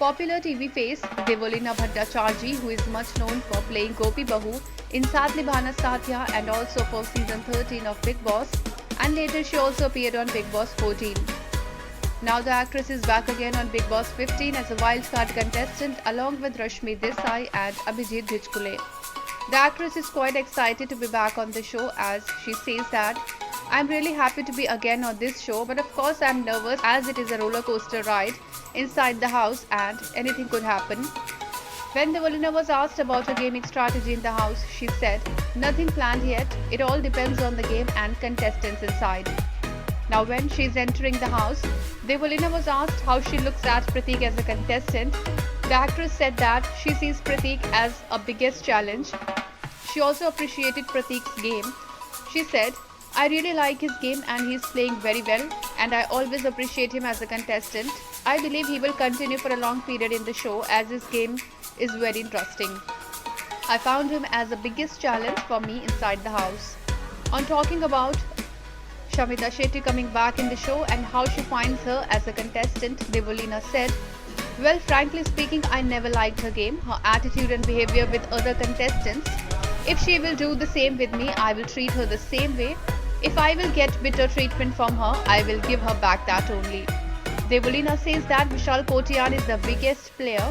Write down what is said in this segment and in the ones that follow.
Popular TV face Devolina Bhattacharjee, who is much known for playing Gopi Bahu in Saath Nibhana Saathya and also for season 13 of Bigg Boss, and later she also appeared on Bigg Boss 14. Now the actress is back again on Bigg Boss 15 as a wildcard contestant along with Rashmi Desai and Abhijit Bhijkule. The actress is quite excited to be back on the show as she says that I'm really happy to be again on this show, but of course I'm nervous as it is a roller coaster ride inside the house and anything could happen. When Devolina was asked about her gaming strategy in the house, she said, "Nothing planned yet, it all depends on the game and contestants inside." Now when she is entering the house, Devolina was asked how she looks at Pratik as a contestant. The actress said that she sees Pratik as a biggest challenge. She also appreciated Pratik's game. She said, "I really like his game and he's playing very well and I always appreciate him as a contestant. I believe he will continue for a long period in the show as his game is very interesting. I found him as the biggest challenge for me inside the house." On talking about Shamita Shetty coming back in the show and how she finds her as a contestant, Devolina said, "Well, frankly speaking, I never liked her game, her attitude and behavior with other contestants. If she will do the same with me, I will treat her the same way. If I will get bitter treatment from her, I will give her back that only." Devolina says that Vishal Kotiyan is the biggest player.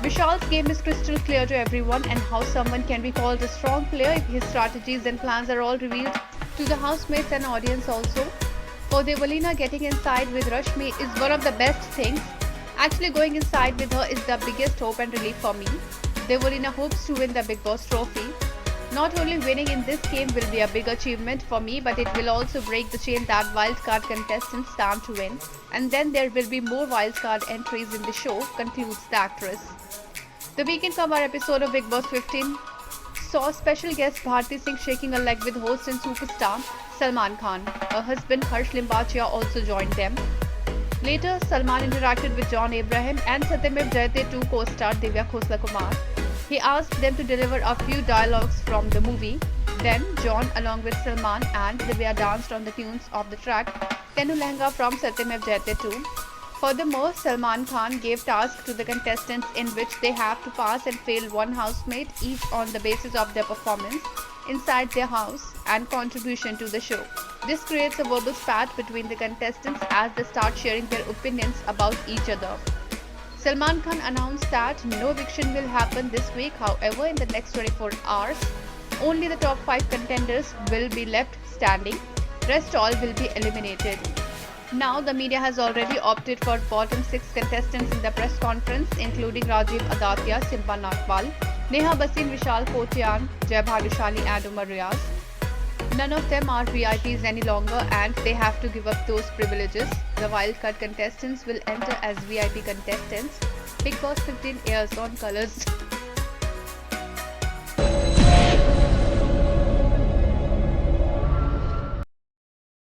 Vishal's game is crystal clear to everyone, and how someone can be called a strong player if his strategies and plans are all revealed to the housemates and audience also. For Devolina, getting inside with Rashmi is one of the best things. Actually, going inside with her is the biggest hope and relief for me. Devolina hopes to win the Bigg Boss trophy. Not only winning in this game will be a big achievement for me, but it will also break the chain that wildcard contestants stand to win. And then there will be more wildcard entries in the show, concludes the actress. The weekend cover episode of Bigg Boss 15 saw special guest Bharti Singh shaking a leg with host and superstar Salman Khan. Her husband Harsh Limbachia also joined them. Later, Salman interacted with John Abraham and Satyamev Jayate 2 co-star Divya Khosla Kumar. He asked them to deliver a few dialogues from the movie. Then, John along with Salman and Divya danced on the tunes of the track Tenu Lehenga from Satyamev Jayate 2. Furthermore, Salman Khan gave tasks to the contestants in which they have to pass and fail one housemate each on the basis of their performance inside their house and contribution to the show. This creates a verbal spat between the contestants as they start sharing their opinions about each other. Salman Khan announced that no eviction will happen this week. However, in the next 24 hours, only the top 5 contenders will be left standing. Rest all will be eliminated. Now, the media has already opted for bottom 6 contestants in the press conference, including Rajiv Adatia, Simba Nagpal, Neha Bhasin, Vishal Kotiyan, Jai Bhagyashali and Umar Riaz. None of them are VIPs any longer and they have to give up those privileges. The wildcard contestants will enter as VIP contestants. Bigg Boss 15 airs on Colors.